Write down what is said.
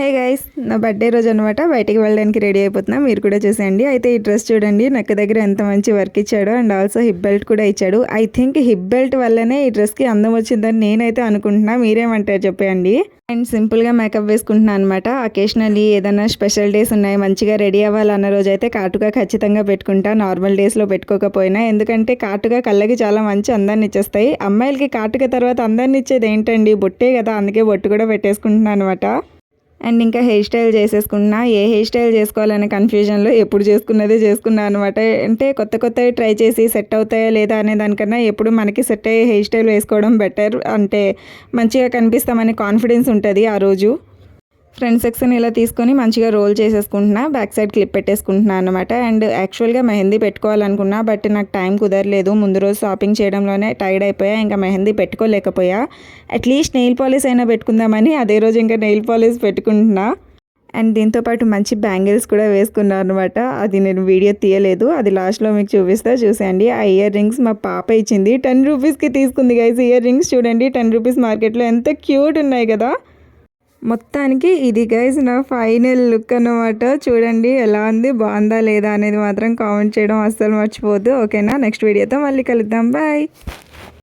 Hey guys, నా birthday రోజు అనమాట. బయటికి వెళ్ళడానికి రెడీ అయిపోతున్నా, మీరు కూడా చూసేయండి. అయితే ఈ డ్రెస్ చూడండి, నెక్ దగ్గర ఎంత మంచి వర్క్ ఇచ్చాడో అండ్ ఆల్సో హిప్ బెల్ట్ కూడా ఇచ్చాడు. ఐ థింక్ హిప్ బెల్ట్ వల్లనే ఈ డ్రెస్కి అందం వచ్చిందని నేనైతే అనుకుంటున్నా. మీరేమంటారు చెప్పండి. అండ్ సింపుల్గా మేకప్ వేసుకుంటున్నాను అనమాట. అకేషనల్లీ ఏదైనా స్పెషల్ డేస్ ఉన్నాయి, మంచిగా రెడీ అవ్వాలన్న రోజు అయితే కాటుగా ఖచ్చితంగా పెట్టుకుంటా, నార్మల్ డేస్లో పెట్టుకోకపోయినా. ఎందుకంటే కాటుగా కళ్ళకి చాలా మంచి అందాన్ని ఇచ్చేస్తాయి. అమ్మాయిలకి కాటుక తర్వాత అందాన్ని ఇచ్చేది ఏంటండి, బొట్టే కదా. అందుకే బొట్టు కూడా పెట్టేసుకుంటున్నాను అనమాట. అండ్ ఇంకా హెయిర్ స్టైల్ చేసేసుకున్నా. ఏ హెయిర్ స్టైల్ చేసుకోవాలనే కన్ఫ్యూజన్లో ఎప్పుడు చేసుకున్నదే చేసుకున్నాను అనమాట. అంటే కొత్త కొత్తవి ట్రై చేసి సెట్ అవుతాయా లేదా అనే దానికన్నా ఎప్పుడు మనకి సెట్ అయ్యే హెయిర్ స్టైల్ వేసుకోవడం బెటర్. అంటే మంచిగా కనిపిస్తామనే కాన్ఫిడెన్స్ ఉంటుంది ఆ రోజు. ఫ్రంట్ సెక్షన్ ఇలా తీసుకొని మంచిగా రోల్ చేసేసుకుంటున్నా, బ్యాక్ సైడ్ క్లిప్ పెట్టేసుకుంటున్నాను అనమాట. అండ్ యాక్చువల్గా మెహందీ పెట్టుకోవాలనుకున్నా, బట్ నాకు టైం కుదరలేదు. ముందు రోజు షాపింగ్ చేయడంలోనే టైర్డ్ అయిపోయా, ఇంకా మెహందీ పెట్టుకోలేకపోయా. అట్లీస్ట్ నెయిల్ పాలిష్ అయినా పెట్టుకుందామని అదే రోజు ఇంకా నెయిల్ పాలిష్ పెట్టుకుంటున్నా. అండ్ దీంతోపాటు మంచి బ్యాంగిల్స్ కూడా వేసుకున్నాను అనమాట. అది నేను వీడియో తీయలేదు, అది లాస్ట్లో మీకు చూపిస్తా, చూసేయండి. ఆ ఇయర్ రింగ్స్ మా పాప ఇచ్చింది, 10 రూపీస్కి తీసుకుంది గైస్. ఇయర్ రింగ్స్ చూడండి, 10 రూపీస్ మార్కెట్లో ఎంత క్యూట్ ఉన్నాయి కదా. మొత్తానికి ఇది గైస్ నా ఫైనల్ లుక్ అన్నమాట. చూడండి ఎలా ఉంది, బాగుందా లేదా అనేది మాత్రం కామెంట్ చేయడం అస్సలు మర్చిపోవద్దు. ఓకేనా, నెక్స్ట్ వీడియోతో మళ్ళీ కలుద్దాం. బాయ్.